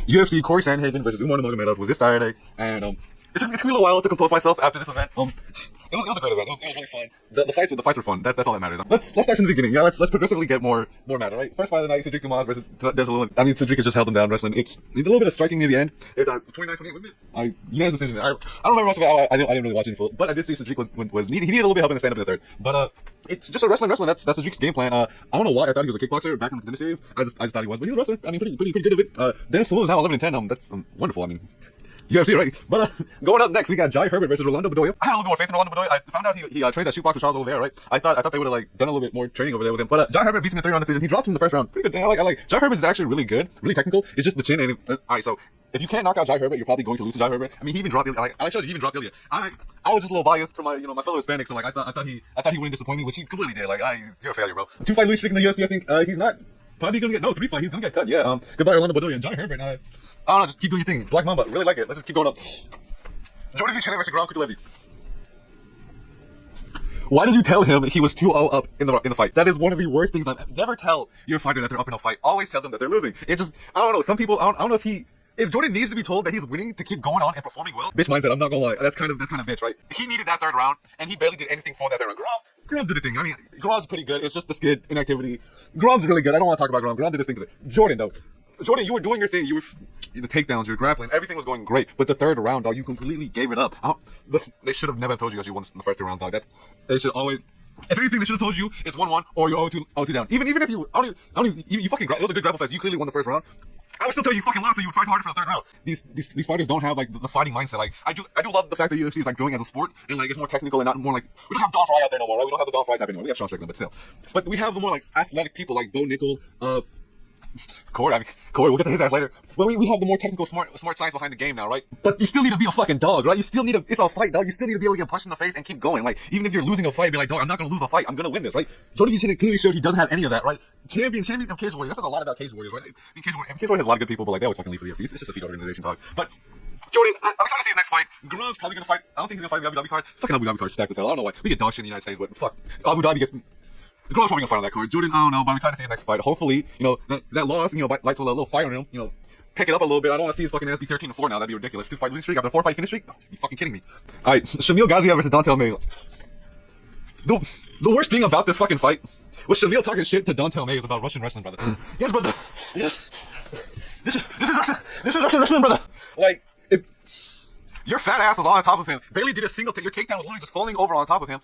UFC Corey Sandhagen versus Nurmagomedov was this Saturday, and it took me a little while to compose myself after this event. It was a great event. It was really fun. The fights were fun. That's all that matters. Let's start from the beginning. Yeah, let's progressively get more matter. Right. First fight of the night, Cedric Dumas versus Cedric has just held him down wrestling. It's a little bit of striking near the end. It's 29-28, wasn't it? Unanimous decision. I don't remember much of it. I didn't really watch it in full, but I did see Cedric was he needed a little bit of help in the stand up in the third. But it's just a wrestling. That's Cedric's game plan. I don't know why I thought he was a kickboxer back in the contender series. I just thought he was, but he's a wrestler. I mean, pretty good at it. Dennis Cejudo is now 11-10. That's wonderful. I mean, UFC, right? But going up next, we got Jai Herbert versus Rolando Bedoya. I had a little bit more faith in Rolando Bedoya. I found out he trains at Shootbox with Charles over there, right? I thought they would have done a little bit more training over there with him. But Jai Herbert beats him in the 3rd round decision. He dropped him in the 1st round. Pretty good. I like Jai Herbert is actually really good, really technical. It's just the chin. And alright, so if you can't knock out Jai Herbert, you're probably going to lose to Jai Herbert. I mean, he even dropped Ilya. I showed you, he even dropped Ilya. I was just a little biased for my my fellow Hispanics. So I thought he wouldn't disappoint me, which he completely did. You're a failure, bro. 2-fight losing streak in the UFC. I think he's not. Probably gonna get 3 fight. He's gonna get cut. Yeah. Goodbye, Rolando Bedoya and Jai Herbert. I don't know. Just keep doing your thing. Black Mamba. Really like it. Let's just keep going up. Jordan Vichene versus Graham Kutelevsky. Why did you tell him he was 2-0 up in the fight? That is one of the worst things I've never tell your fighter that they're up in a fight. Always tell them that they're losing. It just I don't know. Some people I don't know if Jordan needs to be told that he's winning to keep going on and performing well. Bitch mindset. I'm not gonna lie. That's kind of bitch, right? He needed that 3rd round and he barely did anything for that 3rd round. Graham did the thing. I mean, Graham's pretty good. It's just the skid inactivity. Graham's really good. I don't want to talk about Graham. Graham did his thing today. Jordan though. Jordan, you were doing your thing. You were the takedowns, you're grappling. Everything was going great. But the 3rd round, dog, you completely gave it up. They should have never told you that you won in the first 2 rounds, dog. They should always. If anything, they should have told you it's 1-1 or you're 0-2 down. Even if you, you fucking. It was a good grapple fest. You clearly won the 1st round. I would still tell you fucking lost, so you would fight harder for the 3rd round. These fighters don't have the fighting mindset. I do love the fact that UFC is growing as a sport and it's more technical and not more we don't have Don Fry out there no more, right? We don't have the Don Fry type anymore. We have Sean Strickland, but still. But we have the more athletic people like Bo Nickel, Corey, we'll get to his ass later. Well, we have the more technical, smart science behind the game now, right? But you still need to be a fucking dog, right? You still need it's a fight, dog. You still need to be able to get punched in the face and keep going. Even if you're losing a fight, be like, dog, I'm not gonna lose a fight. I'm gonna win this, right? Jordan Vichene clearly showed he doesn't have any of that, right? Champion of Cage Warriors. That says a lot about Cage Warriors, right? Cage Warriors has a lot of good people, but they always fucking leave for the UFC. It's just a feed organization, dog. But Jordan, I'm excited to see his next fight. Graham's probably gonna fight. I don't think he's gonna fight the Abu Dhabi card. Fucking Abu Dhabi card stacked as hell. I don't know why. We get dog shit in the United States, but fuck. Abu Dhabi gets. Graham's probably gonna fight on that card. Jordan, I don't know, but I'm excited to see his next fight. Hopefully, that loss, lights a little fire on him. Pick it up a little bit. I don't want to see his fucking ass be 13-4 now. That'd be ridiculous. 2-fight losing streak after a 4-fight finish streak. You fucking kidding me? All right, Shamil Gaziev versus Dontel May. The worst thing about this fucking fight was Shamil talking shit to Dontel May about Russian wrestling, brother. Yes, brother. Yes. This is Russian wrestling, brother. If your fat ass was on top of him, barely did a single your takedown was literally just falling over on top of him.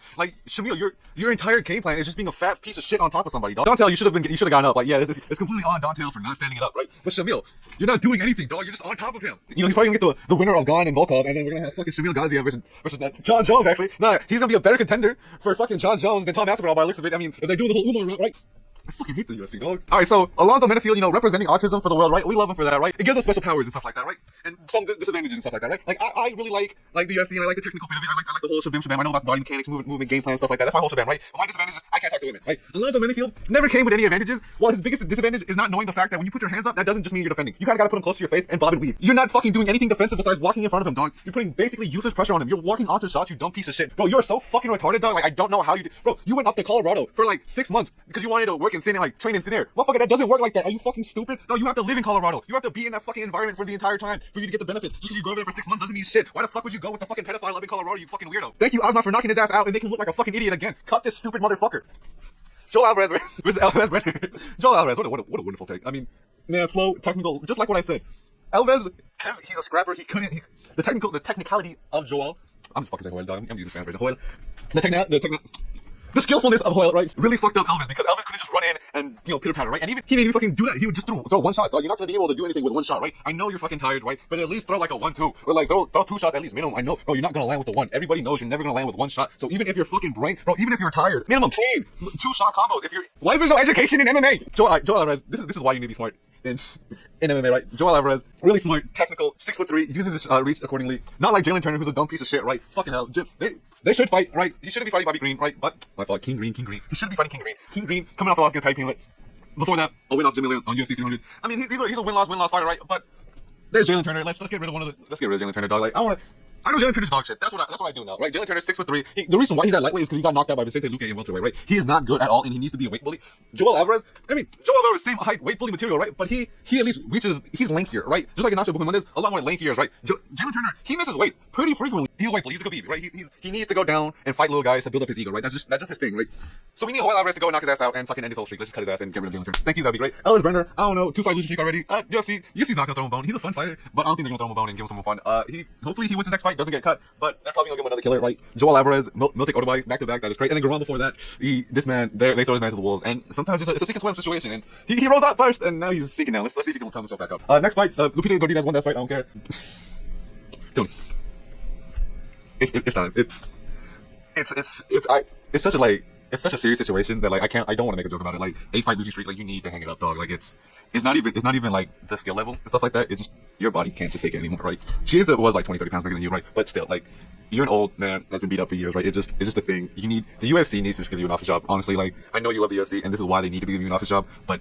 Shamil, your entire game plan is just being a fat piece of shit on top of somebody, dog. Dontel, you should have gotten up. It's completely on Dontel for not standing it up, right? But Shamil, you're not doing anything, dog. You're just on top of him. He's probably gonna get the winner of Gane and Volkov, and then we're gonna have fucking Shamil Gaziev versus John Jones. Actually, no, he's gonna be a better contender for fucking John Jones than Tom Aspinall by the looks of it. I mean, if they're doing the whole Umar route, right? I fucking hate the UFC, dog. Alright, so Alonzo Menafield, representing autism for the world, right? We love him for that, right? It gives us special powers and stuff like that, right? And some disadvantages and stuff like that, right? I really like the UFC and I like the technical bit of it. I like the whole shabam. I know about body mechanics, movement, game plan, stuff like that. That's my whole shabam, right? But my disadvantage is I can't talk to women, right? Alonzo Menafield never came with any advantages. Well, his biggest disadvantage is not knowing the fact that when you put your hands up, that doesn't just mean you're defending. You gotta put them close to your face and bob and weave. You're not fucking doing anything defensive besides walking in front of him, dog. You're putting basically useless pressure on him. You're walking onto shots, you dumb piece of shit. Bro, you are so fucking retarded, dog. I don't know how you did. Bro, you went up to Colorado for 6 months because you wanted to work in thin and train in thin air. Motherfucker, that doesn't work like that. Are you fucking stupid? No, you have to live in Colorado. You have to be in that fucking environment for the entire time for you to get the benefits. Just because you go over there for 6 months doesn't mean shit. Why the fuck would you go with the fucking pedophile up in Colorado, you fucking weirdo? Thank you, Ozma, for knocking his ass out and making him look like a fucking idiot again. Cut this stupid motherfucker. Joel Alvarez versus Alvarez Brenner. Joel Alvarez, what a wonderful take. I mean, man, slow, technical, just like what I said. Alvarez, he's a scrapper. The technicality of Joel. I'm just fucking saying Joel, dog. I'm using Spanish version. Joel. The skillfulness of Hoyle, right, really fucked up Elvis because Elvis couldn't just run in and, pitter patter, right? And even he didn't even fucking do that. He would just throw one shot. So you're not gonna be able to do anything with one shot, right? I know you're fucking tired, right? But at least throw a 1-2 or throw 2 shots at least minimum. I know, bro, you're not gonna land with the one. Everybody knows you're never gonna land with one shot. So even if you're fucking brain, bro, even if you're tired, minimum train 2 shot combos. Why is there no education in MMA? Joel Alvarez, this is why you need to be smart in MMA, right? Joel Alvarez, really smart, technical, 6'3", uses his reach accordingly. Not like Jalen Turner, who's a dumb piece of shit, right? Fucking hell, Jim. They should fight, right? He shouldn't be fighting Bobby Green, right? But my fault, King Green. He shouldn't be fighting King Green. King Green coming off the loss against Paddy Pimblett. Before that, a win off Jim Miller on UFC 300. I mean, he's a win-loss fighter, right? But there's Jalen Turner. Let's get rid of Jalen Turner, dog. I know Jalen Turner's dog shit. That's what I do now, right? Jalen Turner's 6'3". The reason why he's at lightweight is because he got knocked out by Vicente Luque in welterweight, right? He is not good at all, and he needs to be a weight bully. Joel Alvarez, same height, weight bully material, right? But he at least reaches, he's lankier, right? Just like Ignacio Buchanan a lot more lankier, right? Jalen Turner, he misses weight pretty frequently. He's a weight bully, he's a Khabib, right? He needs to go down and fight little guys to build up his ego, right? That's just his thing, right? So we need Joel Alvarez to go and knock his ass out and fucking end his whole streak. Let's just cut his ass and get rid of Jalen Turner. Thank you, that'd be great. Ellis Brenner, I don't know, 2-5 losing streak already. UFC's not gonna throw him a bone. He's a fun fighter, but I don't think they're gonna throw him a bone and give him someone fun. Hopefully he wins his next fight, doesn't get cut, but they're probably gonna give him another killer, right? Joel Alvarez, Miltic Odubai, back to back, that is great. And then Garon before that, this man, they throw his man to the wolves, and sometimes it's a seek and swim situation, and he rolls out first, and now he's seeking now. Let's see if he can come himself back up. Next fight, Lupita Godinez won that fight. I don't care. Tony, it's not. It's such a serious situation that like I don't want to make a joke about it. Like 8-fight losing streak, like you need to hang it up, dog. Like it's not even like the skill level and stuff like that. It's just your body can't just take it anymore, right? Chiesa was like 20-30 pounds bigger than you, right? But still, like you're an old man that's been beat up for years, right? It's just a thing. The UFC needs to just give you an office job. Honestly, like I know you love the UFC, and this is why they need to be giving you an office job. But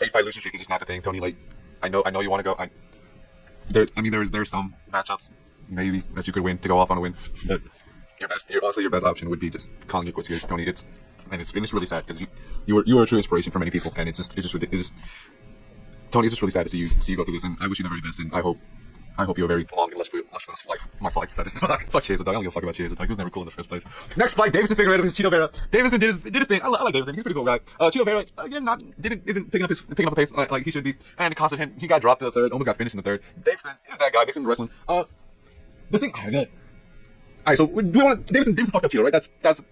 8-fight losing streak is just not the thing, Tony. Like I know you want to go. There's some matchups maybe that you could win to go off on a win, but your best option would be just calling it quits here, Tony. It's really sad because you were a true inspiration for many people, and Tony, it's just really sad to see you go through this, and I wish you the very best, and I hope you have a very long and lustrous life. My flight started. Fuck Chiesa, dog. I don't give a fuck about Chiesa, dog. He was never cool in the first place. Next fight, Davison Figueiredo versus Chito Vera. Davison did his thing. I like Davison. He's a pretty cool guy. Chito Vera again isn't picking up the pace like he should be, and it costed him. He got dropped in the third, almost got finished in the third. Davison is that guy. Davison wrestling. The thing. Alright, so do we want Davison fucked up Chito, right? That's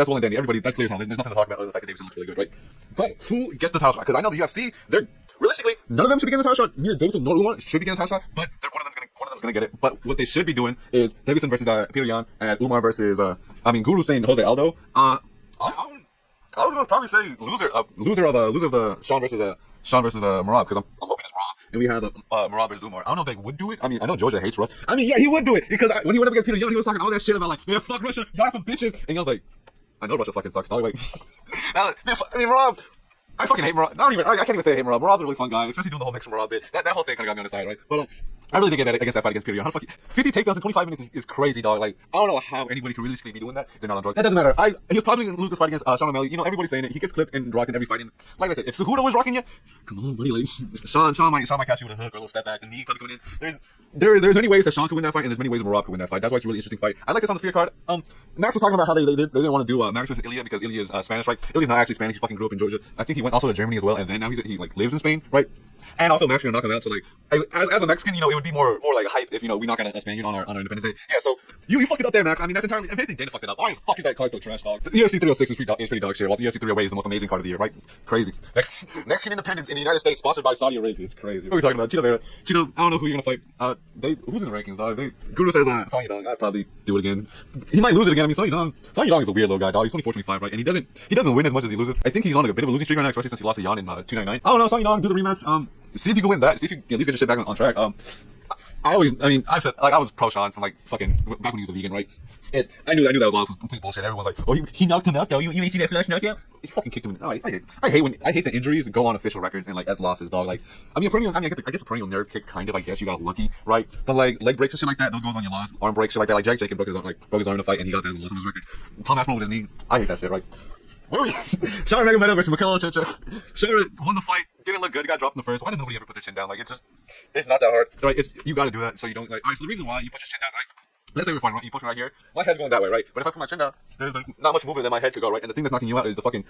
well and dandy. Everybody, that's clear as hell. There's nothing to talk about other than the fact that Davison looks really good, right? But who gets the title shot? Because I know the UFC, they're realistically none of them should be getting the title shot. Neither Davison nor Umar should be getting the title shot, but one of them's gonna get it. But what they should be doing is Davison versus Peter Yan and Umar versus Guru saying Jose Aldo. I was gonna probably say loser of the Sean versus Merab, because I'm hoping it's Merab. And we have Merab versus Umar. I don't know if they would do it. I mean, I know Georgia hates Russia. I mean, yeah, he would do it because when he went up against Peter Yan, he was talking all that shit about like, man, fuck Russia, y'all some bitches. And I was like, I know Russia fucking sucks, dog. Like, man, Merab. I fucking hate Merab. I can't even say I hate Merab. Merab's a really fun guy, especially doing the whole mix from Merab bit. That whole thing kind of got me on the side, right? But I really did get against that fight against Peter Yan. How the fuck 50 takedowns in 25 minutes is crazy, dog. Like, I don't know how anybody could realistically be doing that. They're not on drugs. That doesn't matter. He was probably going to lose this fight against Sean O'Malley. You know, everybody's saying it. He gets clipped and rocked in every fight. And like I said, if Cejudo was rocking you, come on, buddy. Like, Sean might catch you with a hook or a little step back, and knee probably coming in. There's many ways that Sean could win that fight, and there's many ways Merab could win that fight. That's why it's a really interesting fight. I like this on the Fear card. Max was talking about how they didn't want to do Max versus Ilya because Ilya is Spanish, right? Ilya's not actually Spanish. He fucking grew up in Georgia. I think he went also to Germany as well, and then now he like lives in Spain, right? And also Max gonna knock him out. So like, as a Mexican, you know, it would be more like a hype if we knock out a Spaniard on our Independence Day. Yeah, so you fucked it up there, Max. I mean, that's entirely. If anything, Dana fucked it up. Why the fuck is that card so trash, dog? The UFC 306 is pretty dog shit. While the UFC 308 is the most amazing card of the year, right? Crazy. Mexican independence in the United States, sponsored by Saudi Arabia. It's crazy. What are we talking about? Chito Vera. Chito, I don't know who you're gonna fight. Who's in the rankings, dog? Guru says Sonny Dong. I'd probably do it again. He might lose it again. I mean, Sonny Dong is a weird little guy, dog. He's 24-25, right? And he doesn't win as much as he loses. I think he's on like a bit of a losing streak right now, especially since he lost to Jan in 299. I don't know, Sonny Dong, do the rematch. See if you can win that. See if you can at least get your shit back on track. I've said, like, I was pro Sean from like fucking back when he was a vegan, right? And I knew that was all complete bullshit. Everyone's like, oh, he knocked him out though. You ain't see that flash knockout? He fucking kicked him. No, I hate the injuries go on official records and like as losses, dog. Like, I guess a perennial nerve kick, kind of. I guess you got lucky, right? But like leg breaks and shit like that, those goes on your loss. Arm breaks, shit like that. Like Jack Jacob broke his arm in a fight and he got that as a loss on his record. Tom Aspinall with his knee. I hate that shit, right? Where are we? Nurmagomedov versus Michaela Chicha. Shara won the fight, didn't look good, got dropped in the first. Why did nobody ever put their chin down? Like, it's not that hard. Right? You gotta do that so you don't, like, alright, so the reason why you put your chin down, right? Let's say we're fine, right? You put it right here. My head's going that way, right? But if I put my chin down, there's not much movement that my head could go, right? And the thing that's knocking you out is the fucking,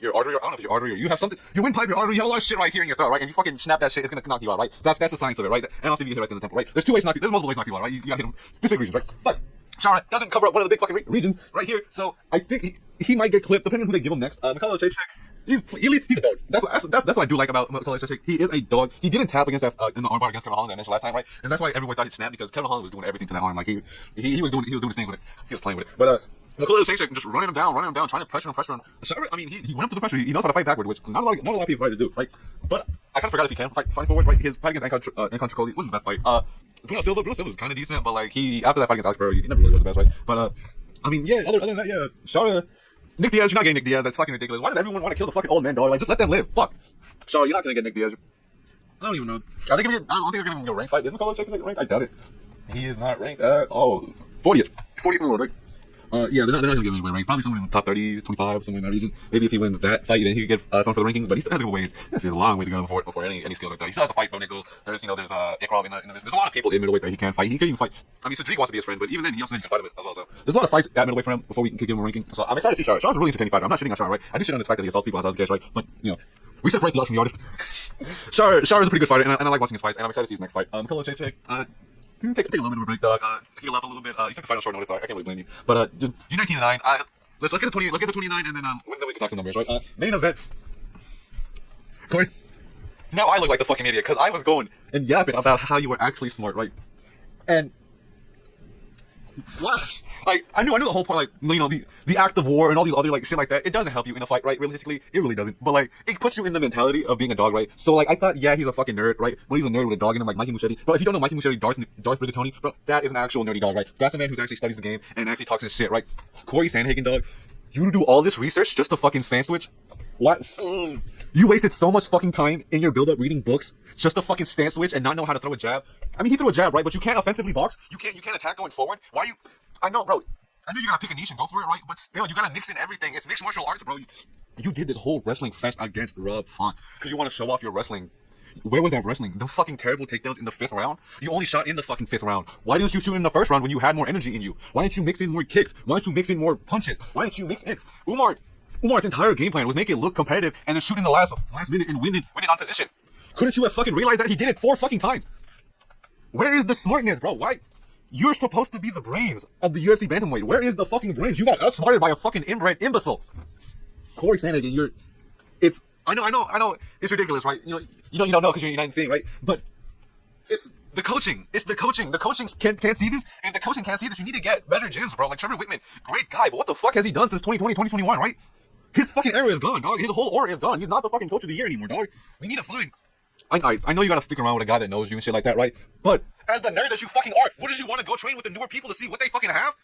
your artery, I don't know if it's your artery or you have something, your windpipe, your artery, you have a lot of shit right here in your throat, right? And you fucking snap that shit, it's gonna knock you out, right? That's the science of it, right? And also you get hit right in the temple, right? There's multiple ways to knock you out, right? You gotta hit them specific reasons, right? But Shara doesn't cover up one of the big fucking regions right here, so I think he might get clipped depending on who they give him next. Michaela Chicha, he's a dog. That's what I do like about Michaela Chicha. He is a dog. He didn't tap against that in the armbar against Kevin Holland that initial last time, right? And that's why everyone thought he'd snap because Kevin Holland was doing everything to that arm. Like he was doing his things with it. He was playing with it. But Michaela Chicha just running him down, trying to pressure him. Shara, I mean, he went up to the pressure. He knows how to fight backward, which not a lot of people try to do, right? But I kind of forgot if he can fight forward, right? His fight against Ankon Tricoli wasn't the best fight. Bruno Silva was kind of decent, but like after that fight against Alex Pereira, he never really was the best, right? But I mean, yeah. Other than that, yeah. Shara, Nick Diaz, you're not getting Nick Diaz. That's fucking ridiculous. Why does everyone want to kill the fucking old men, dog? Like, just let them live. Fuck. Shara, you're not gonna get Nick Diaz. I don't even know. I don't think they're gonna give him a rank fight. Isn't Michaela Chicha ranked? I doubt it. He is not ranked at all. 40th. 40th in the world, right? Yeah, they're not gonna give him anywhere ranked. Probably somewhere in the top 30s, 25, somewhere in that region. Maybe if he wins that fight, then he could get some for the rankings. But he still has to go ways. There's a long way to go before any skills like that. He still has to fight Bo Nickel. There's Ikram in the there's a lot of people in middleweight that he can fight. He can even fight. I mean, Cedric wants to be his friend, but even then, he also can fight him as well. So there's a lot of fights at middleweight for him before we can give him a ranking. So I'm excited to see Shar. Shar's a really entertaining fighter. I'm not shitting on Shar, right? I do shit on his fact that he assaults people outside the cage, right? But we separate the art from the artist. Shar is a pretty good fighter, and I like watching his fights, and I'm excited to see his next fight. Hello, Check. Take a little bit of a break, dog. Heal up a little bit. You took the fight on short notice. I can't really blame you. But you're 19-9. Let's get to 20. Let's get to 29, and then we can talk some numbers, right? Main event. Corey. Now I look like the fucking idiot because I was going and yapping about how you were actually smart, right? And what? Like I knew the whole point, like the act of war and all these other like shit like that. It doesn't help you in a fight, right? Realistically, it really doesn't. But like it puts you in the mentality of being a dog, right? So like I thought, yeah, he's a fucking nerd, right? But he's a nerd with a dog in him, like Mikey Muschetti. Bro, if you don't know Mikey Muschetti, Darth Brigatoni, bro, that is an actual nerdy dog, right? That's a man who's actually studies the game and actually talks his shit, right? Corey Sandhagen, dog, you do all this research just to fucking sandwich? What? You wasted so much fucking time in your build-up reading books just to fucking stand switch and not know how to throw a jab. I mean, he threw a jab, right? But you can't offensively box. You can't attack going forward. Why you? I know, bro. I know you gotta pick a niche and go for it, right? But still, you gotta mix in everything. It's mixed martial arts, bro. You did this whole wrestling fest against Rob Font because you want to show off your wrestling. Where was that wrestling? The fucking terrible takedowns in the 5th round? You only shot in the fucking 5th round. Why didn't you shoot in the 1st round when you had more energy in you? Why didn't you mix in more kicks? Why didn't you mix in more punches? Why didn't you mix in? Umar's entire game plan was make it look competitive and then shoot in the last minute and win it on position. Couldn't you have fucking realized that he did it 4 fucking times? Where is the smartness, bro? Why? You're supposed to be the brains of the UFC bantamweight. Where is the fucking brains? You got outsmarted by a fucking inbred imbecile. Corey Sandhagen, I know, it's ridiculous, right? You don't know because you're United thing, right? But it's the coaching. It's the coaching. The coaching can't see this, and if the coaching can't see this, you need to get better gyms, bro. Like Trevor Whitman, great guy, but what the fuck has he done since 2020, 2021, right? His fucking era is gone, dog. His whole aura is gone. He's not the fucking coach of the year anymore, dog. We need to find. I know you gotta stick around with a guy that knows you and shit like that, right? But as the nerd that you fucking are, wouldn't you want to go train with the newer people to see what they fucking have?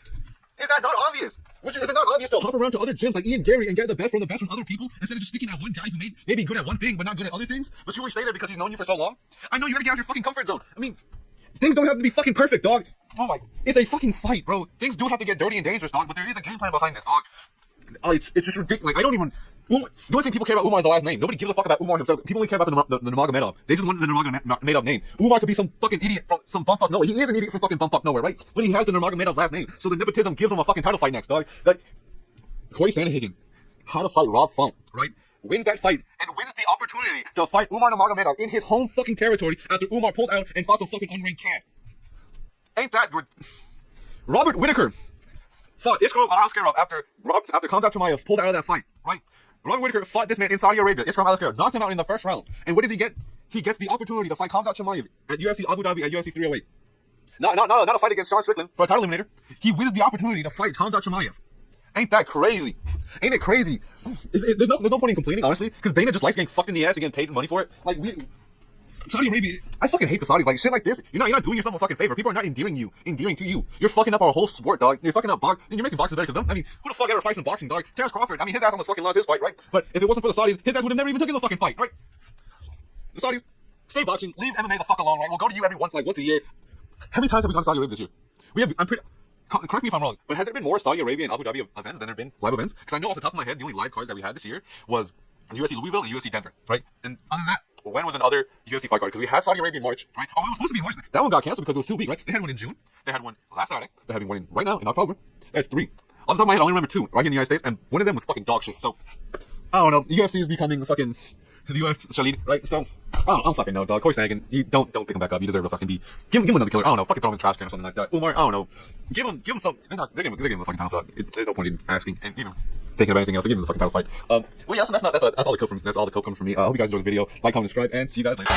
Is that not obvious? Is it not obvious to hop around to other gyms like Ian Gary and get the best from other people instead of just sticking at one guy who may be good at one thing but not good at other things? But you only stay there because he's known you for so long? I know you gotta get out of your fucking comfort zone. I mean, things don't have to be fucking perfect, dog. Oh my, it's a fucking fight, bro. Things do have to get dirty and dangerous, dog, but there is a game plan behind this, dog. It's just ridiculous. Like, I don't even... The only thing people care about Umar is the last name. Nobody gives a fuck about Umar himself. People only care about the Nurmagomedov. They just want the Nurmagomedov name. Umar could be some fucking idiot from some bumfuck nowhere. He is an idiot from fucking bumfuck nowhere, right? But he has the Nurmagomedov last name. So the nepotism gives him a fucking title fight next, dog. Like, Corey Sandhagen had to fight Rob Font, right? Wins that fight and wins the opportunity to fight Umar Nurmagomedov in his home fucking territory after Umar pulled out and fought some fucking unranked can. Ain't that good? Robert Whittaker fought Islam Al-Askarov after Khamzat Chimaev pulled out of that fight, right? Robert Whittaker fought this man in Saudi Arabia. Islam Al-Askarov knocked him out in the 1st round. And what does he get? He gets the opportunity to fight Khamzat Chimaev at UFC Abu Dhabi at UFC 308. Not a fight against Sean Strickland for a title eliminator. He wins the opportunity to fight Khamzat Chimaev. Ain't that crazy? Ain't it crazy? There's no point in complaining, honestly, because Dana just likes getting fucked in the ass and getting paid money for it. Like, Saudi Arabia, I fucking hate the Saudis. Like, shit like this, you're not doing yourself a fucking favor. People are not endearing to you. You're fucking up our whole sport, dog. You're fucking up boxing, and you're making boxers better because them. I mean, who the fuck ever fights in boxing, dog? Terrence Crawford, I mean, his ass almost fucking lost his fight, right? But if it wasn't for the Saudis, his ass would have never even taken the fucking fight, right? The Saudis, stay boxing, leave MMA the fuck alone, right? We'll go to you once a year. How many times have we gone to Saudi Arabia this year? Correct me if I'm wrong, but has there been more Saudi Arabia and Abu Dhabi events than there have been live events? Because I know off the top of my head, the only live cards that we had this year was UFC Louisville and UFC Denver, right? And other than that, when was another UFC fight card? Because we had Saudi Arabia in March, right? Oh, it was supposed to be in March. That one got canceled because it was too big, right? They had one in June. They had one last Saturday. They're having one right now in October. That's 3. Off the top of my head, I only remember 2 right here in the United States, and one of them was fucking dog shit. So, I don't know. The UFC is becoming fucking the UFC Shalid, right? So, I don't fucking know, dog. Corey Sandhagen, don't pick him back up. You deserve to fucking be. Give him another killer. I don't know. Fucking throw him in the trash can or something like that. Umar, I don't know. Give him some. They're giving him a fucking title fight. There's no point in asking and even thinking about anything else. They give him the fucking title fight. Well, yeah. So that's all the coke from me. I hope you guys enjoyed the video. Like, comment, subscribe, and see you guys later.